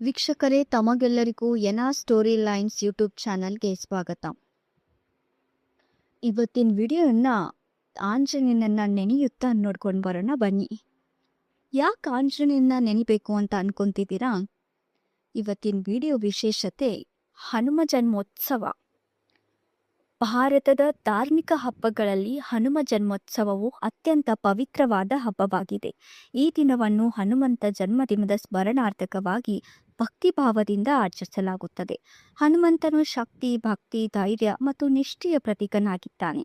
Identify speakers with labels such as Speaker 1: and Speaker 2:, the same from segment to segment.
Speaker 1: ವೀಕ್ಷಕರೇ, ತಮಗೆಲ್ಲರಿಗೂ ಎನಾ story lines YouTube ಚಾನಲ್ಗೆ ಸ್ವಾಗತ. ಇವತ್ತಿನ ವಿಡಿಯೋನ ಆಂಜನೇಯನನ್ನ ನೆನೆಯುತ್ತಾ ನೋಡ್ಕೊಂಡು ಬರೋಣ ಬನ್ನಿ. ಯಾಕೆ ಆಂಜನೇಯನ ನೆನಿಬೇಕು ಅಂತ ಅನ್ಕೊಂತಿದ್ದೀರಾ? ಇವತ್ತಿನ ವಿಡಿಯೋ ವಿಶೇಷತೆ ಹನುಮ ಜನ್ಮೋತ್ಸವ. ಭಾರತದ ಧಾರ್ಮಿಕ ಹಬ್ಬಗಳಲ್ಲಿ ಹನುಮ ಜನ್ಮೋತ್ಸವವು ಅತ್ಯಂತ ಪವಿತ್ರವಾದ ಹಬ್ಬವಾಗಿದೆ. ಈ ದಿನವನ್ನು ಹನುಮಂತ ಜನ್ಮದಿನದ ಸ್ಮರಣಾರ್ಥಕವಾಗಿ ಭಕ್ತಿಭಾವದಿಂದ ಆಚರಿಸಲಾಗುತ್ತದೆ. ಹನುಮಂತನು ಶಕ್ತಿ, ಭಕ್ತಿ, ಧೈರ್ಯ ಮತ್ತು ನಿಷ್ಠೆಯ ಪ್ರತೀಕನಾಗಿದ್ದಾನೆ.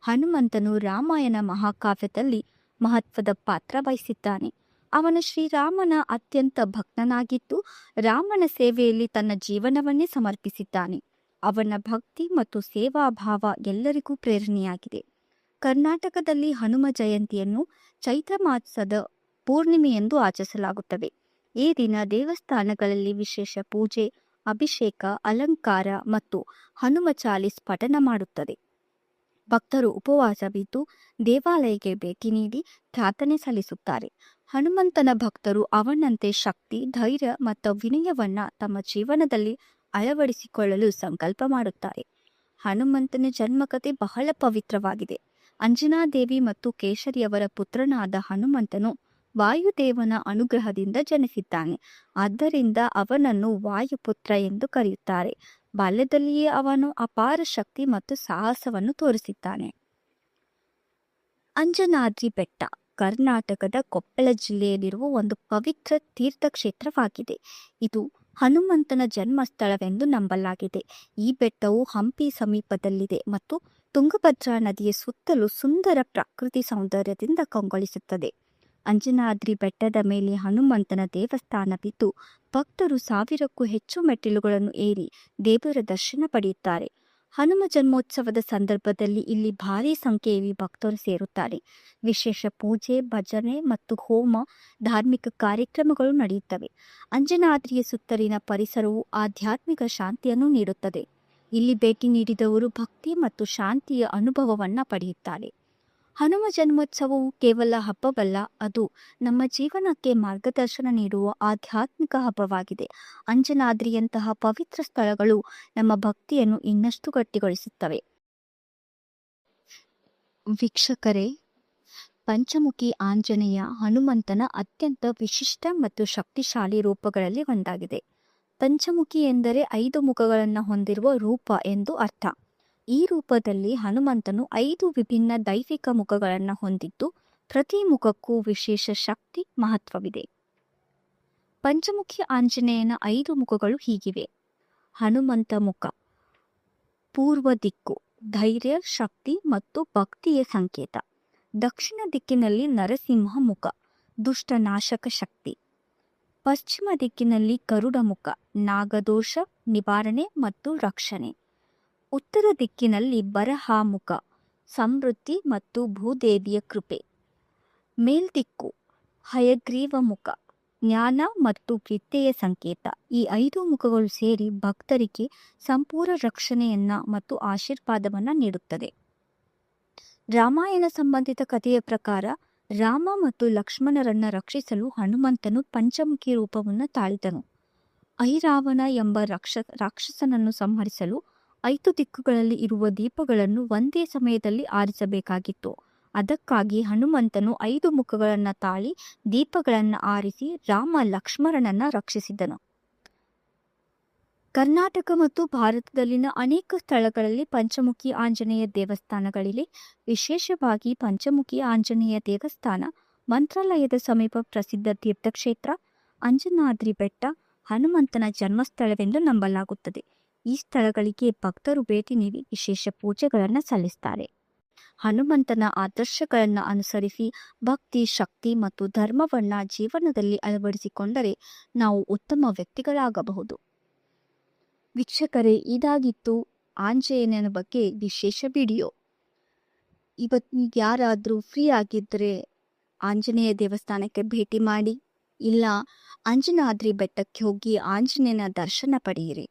Speaker 1: ಹನುಮಂತನು ರಾಮಾಯಣ ಮಹಾಕಾವ್ಯದಲ್ಲಿ ಮಹತ್ವದ ಪಾತ್ರ ವಹಿಸಿದ್ದಾನೆ. ಅವನು ಶ್ರೀರಾಮನ ಅತ್ಯಂತ ಭಕ್ತನಾಗಿದ್ದು ರಾಮನ ಸೇವೆಯಲ್ಲಿ ತನ್ನ ಜೀವನವನ್ನೇ ಸಮರ್ಪಿಸಿದ್ದಾನೆ. ಅವನ ಭಕ್ತಿ ಮತ್ತು ಸೇವಾಭಾವ ಎಲ್ಲರಿಗೂ ಪ್ರೇರಣೆಯಾಗಿದೆ. ಕರ್ನಾಟಕದಲ್ಲಿ ಹನುಮ ಜಯಂತಿಯನ್ನು ಚೈತ್ರ ಮಾಸದ ಪೂರ್ಣಿಮೆಯೆಂದು ಆಚರಿಸಲಾಗುತ್ತದೆ. ಈ ದಿನ ದೇವಸ್ಥಾನಗಳಲ್ಲಿ ವಿಶೇಷ ಪೂಜೆ, ಅಭಿಷೇಕ, ಅಲಂಕಾರ ಮತ್ತು ಹನುಮ ಚಾಲೀಸ್ ಪಠಣ ಮಾಡುತ್ತದೆ. ಭಕ್ತರು ಉಪವಾಸವಿದ್ದು ದೇವಾಲಯಕ್ಕೆ ಭೇಟಿ ನೀಡಿ ಪ್ರಾರ್ಥನೆ ಸಲ್ಲಿಸುತ್ತಾರೆ. ಹನುಮಂತನ ಭಕ್ತರು ಅವನಂತೆ ಶಕ್ತಿ, ಧೈರ್ಯ ಮತ್ತು ವಿನಯವನ್ನ ತಮ್ಮ ಜೀವನದಲ್ಲಿ ಅಳವಡಿಸಿಕೊಳ್ಳಲು ಸಂಕಲ್ಪ ಮಾಡುತ್ತಾರೆ. ಹನುಮಂತನ ಜನ್ಮಕಥೆ ಬಹಳ ಪವಿತ್ರವಾಗಿದೆ. ಅಂಜನಾದೇವಿ ಮತ್ತು ಕೇಶರಿಯವರ ಪುತ್ರನಾದ ಹನುಮಂತನು ವಾಯುದೇವನ ಅನುಗ್ರಹದಿಂದ ಜನಿಸಿದ್ದಾನೆ. ಆದ್ದರಿಂದ ಅವನನ್ನು ವಾಯುಪುತ್ರ ಎಂದು ಕರೆಯುತ್ತಾರೆ. ಬಾಲ್ಯದಲ್ಲಿಯೇ ಅವನು ಅಪಾರ ಶಕ್ತಿ ಮತ್ತು ಸಾಹಸವನ್ನು ತೋರಿಸಿದ್ದಾನೆ. ಅಂಜನಾದ್ರಿ ಬೆಟ್ಟ ಕರ್ನಾಟಕದ ಕೊಪ್ಪಳ ಜಿಲ್ಲೆಯಲ್ಲಿರುವ ಒಂದು ಪವಿತ್ರ ತೀರ್ಥಕ್ಷೇತ್ರವಾಗಿದೆ. ಇದು ಹನುಮಂತನ ಜನ್ಮಸ್ಥಳವೆಂದು ನಂಬಲಾಗಿದೆ. ಈ ಬೆಟ್ಟವು ಹಂಪಿ ಸಮೀಪದಲ್ಲಿದೆ ಮತ್ತು ತುಂಗಭದ್ರಾ ನದಿಯ ಸುತ್ತಲೂ ಸುಂದರ ಪ್ರಕೃತಿ ಸೌಂದರ್ಯದಿಂದ ಕಂಗೊಳಿಸುತ್ತದೆ. ಅಂಜನಾದ್ರಿ ಬೆಟ್ಟದ ಮೇಲೆ ಹನುಮಂತನ ದೇವಸ್ಥಾನವಿದ್ದು ಭಕ್ತರು 1000ಕ್ಕೂ ಹೆಚ್ಚು ಮೆಟ್ಟಿಲುಗಳನ್ನು ಏರಿ ದೇವರ ದರ್ಶನ ಪಡೆಯುತ್ತಾರೆ. ಹನುಮ ಜನ್ಮೋತ್ಸವದ ಸಂದರ್ಭದಲ್ಲಿ ಇಲ್ಲಿ ಭಾರೀ ಸಂಖ್ಯೆಯಲ್ಲಿ ಭಕ್ತರು ಸೇರುತ್ತಾರೆ. ವಿಶೇಷ ಪೂಜೆ, ಭಜನೆ ಮತ್ತು ಹೋಮ, ಧಾರ್ಮಿಕ ಕಾರ್ಯಕ್ರಮಗಳು ನಡೆಯುತ್ತವೆ. ಅಂಜನಾದ್ರಿಯ ಸುತ್ತಲಿನ ಪರಿಸರವು ಆಧ್ಯಾತ್ಮಿಕ ಶಾಂತಿಯನ್ನು ನೀಡುತ್ತದೆ. ಇಲ್ಲಿ ಭೇಟಿ ನೀಡಿದವರು ಭಕ್ತಿ ಮತ್ತು ಶಾಂತಿಯ ಅನುಭವವನ್ನು ಪಡೆಯುತ್ತಾರೆ. ಹನುಮ ಜನ್ಮೋತ್ಸವವು ಕೇವಲ ಹಬ್ಬವಲ್ಲ, ಅದು ನಮ್ಮ ಜೀವನಕ್ಕೆ ಮಾರ್ಗದರ್ಶನ ನೀಡುವ ಆಧ್ಯಾತ್ಮಿಕ ಹಬ್ಬವಾಗಿದೆ. ಅಂಜನಾದ್ರಿಯಂತಹ ಪವಿತ್ರ ಸ್ಥಳಗಳು ನಮ್ಮ ಭಕ್ತಿಯನ್ನು ಇನ್ನಷ್ಟು ಗಟ್ಟಿಗೊಳಿಸುತ್ತವೆ. ವೀಕ್ಷಕರೇ, ಪಂಚಮುಖಿ ಆಂಜನೇಯ ಹನುಮಂತನ ಅತ್ಯಂತ ವಿಶಿಷ್ಟ ಮತ್ತು ಶಕ್ತಿಶಾಲಿ ರೂಪಗಳಲ್ಲಿ ಒಂದಾಗಿದೆ. ಪಂಚಮುಖಿ ಎಂದರೆ 5 ಮುಖಗಳನ್ನು ಹೊಂದಿರುವ ರೂಪ ಎಂದು ಅರ್ಥ. ಈ ರೂಪದಲ್ಲಿ ಹನುಮಂತನು 5 ವಿಭಿನ್ನ ದೈವಿಕ ಮುಖಗಳನ್ನು ಹೊಂದಿದ್ದು ಪ್ರತಿ ಮುಖಕ್ಕೂ ವಿಶೇಷ ಶಕ್ತಿ, ಮಹತ್ವವಿದೆ. ಪಂಚಮುಖಿ ಆಂಜನೇಯನ 5 ಮುಖಗಳು ಹೀಗಿವೆ. ಹನುಮಂತ ಮುಖ ಪೂರ್ವ ದಿಕ್ಕು, ಧೈರ್ಯ, ಶಕ್ತಿ ಮತ್ತು ಭಕ್ತಿಯ ಸಂಕೇತ. ದಕ್ಷಿಣ ದಿಕ್ಕಿನಲ್ಲಿ ನರಸಿಂಹ ಮುಖ, ದುಷ್ಟ ನಾಶಕ ಶಕ್ತಿ. ಪಶ್ಚಿಮ ದಿಕ್ಕಿನಲ್ಲಿ ಗರುಡ ಮುಖ, ನಾಗದೋಷ ನಿವಾರಣೆ ಮತ್ತು ರಕ್ಷಣೆ. ಉತ್ತರ ದಿಕ್ಕಿನಲ್ಲಿ ಬರಹ ಮುಖ, ಸಮೃದ್ಧಿ ಮತ್ತು ಭೂದೇವಿಯ ಕೃಪೆ. ಮೇಲ್ದಿಕ್ಕು ಹಯಗ್ರೀವ ಮುಖ, ಜ್ಞಾನ ಮತ್ತು ವಿದ್ಯೆಯ ಸಂಕೇತ. ಈ 5 ಮುಖಗಳು ಸೇರಿ ಭಕ್ತರಿಗೆ ಸಂಪೂರ್ಣ ರಕ್ಷಣೆಯನ್ನ ಮತ್ತು ಆಶೀರ್ವಾದವನ್ನ ನೀಡುತ್ತದೆ. ರಾಮಾಯಣ ಸಂಬಂಧಿತ ಕಥೆಯ ಪ್ರಕಾರ ರಾಮ ಮತ್ತು ಲಕ್ಷ್ಮಣರನ್ನ ರಕ್ಷಿಸಲು ಹನುಮಂತನು ಪಂಚಮುಖಿ ರೂಪವನ್ನು ತಾಳಿದನು. ಐರಾವಣ ಎಂಬ ರಾಕ್ಷಸನನ್ನು ಸಂಹರಿಸಲು 5 ದಿಕ್ಕುಗಳಲ್ಲಿ ಇರುವ ದೀಪಗಳನ್ನು ಒಂದೇ ಸಮಯದಲ್ಲಿ ಆರಿಸಬೇಕಾಗಿತ್ತು. ಅದಕ್ಕಾಗಿ ಹನುಮಂತನು 5 ಮುಖಗಳನ್ನು ತಾಳಿ ದೀಪಗಳನ್ನು ಆರಿಸಿ ರಾಮ ಲಕ್ಷ್ಮಣನನ್ನ ರಕ್ಷಿಸಿದನು. ಕರ್ನಾಟಕ ಮತ್ತು ಭಾರತದಲ್ಲಿನ ಅನೇಕ ಸ್ಥಳಗಳಲ್ಲಿ ಪಂಚಮುಖಿ ಆಂಜನೇಯ ದೇವಸ್ಥಾನಗಳಿವೆ. ವಿಶೇಷವಾಗಿ ಪಂಚಮುಖಿ ಆಂಜನೇಯ ದೇವಸ್ಥಾನ ಮಂತ್ರಾಲಯದ ಸಮೀಪ ಪ್ರಸಿದ್ಧ ತೀರ್ಥಕ್ಷೇತ್ರ. ಅಂಜನಾದ್ರಿ ಬೆಟ್ಟ ಹನುಮಂತನ ಜನ್ಮಸ್ಥಳವೆಂದು ನಂಬಲಾಗುತ್ತದೆ. ಈ ಸ್ಥಳಗಳಿಗೆ ಭಕ್ತರು ಭೇಟಿ ನೀಡಿ ವಿಶೇಷ ಪೂಜೆಗಳನ್ನು ಸಲ್ಲಿಸುತ್ತಾರೆ. ಹನುಮಂತನ ಆದರ್ಶಗಳನ್ನು ಅನುಸರಿಸಿ ಭಕ್ತಿ, ಶಕ್ತಿ ಮತ್ತು ಧರ್ಮವನ್ನ ಜೀವನದಲ್ಲಿ ಅಳವಡಿಸಿಕೊಂಡರೆ ನಾವು ಉತ್ತಮ ವ್ಯಕ್ತಿಗಳಾಗಬಹುದು. ವೀಕ್ಷಕರೇ, ಇದಾಗಿತ್ತು ಆಂಜನೇಯನ ಬಗ್ಗೆ ವಿಶೇಷ ವಿಡಿಯೋ. ಇವತ್ತು ಯಾರಾದರೂ ಫ್ರೀ ಆಗಿದ್ದರೆ ಆಂಜನೇಯ ದೇವಸ್ಥಾನಕ್ಕೆ ಭೇಟಿ ಮಾಡಿ, ಇಲ್ಲ ಅಂಜನಾದ್ರಿ ಬೆಟ್ಟಕ್ಕೆ ಹೋಗಿ ಆಂಜನೇಯನ ದರ್ಶನ ಪಡೆಯಿರಿ.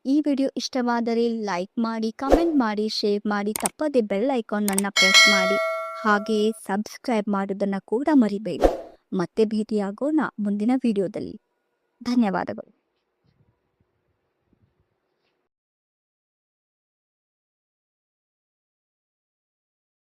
Speaker 1: ಈ ವಿಡಿಯೋ ಇಷ್ಟವಾದರೆ ಲೈಕ್ ಮಾಡಿ, ಕಮೆಂಟ್ ಮಾಡಿ, ಶೇರ್ ಮಾಡಿ, ತಪ್ಪದೆ ಬೆಲ್ ಐಕಾನ್ ಅನ್ನು ಪ್ರೆಸ್ ಮಾಡಿ, ಹಾಗೆಯೇ ಸಬ್ಸ್ಕ್ರೈಬ್ ಮಾಡೋದನ್ನು ಕೂಡ ಮರಿಬೇಡಿ. ಮತ್ತೆ ಭೇಟಿಯಾಗೋಣ ಮುಂದಿನ ವಿಡಿಯೋದಲ್ಲಿ. ಧನ್ಯವಾದಗಳು.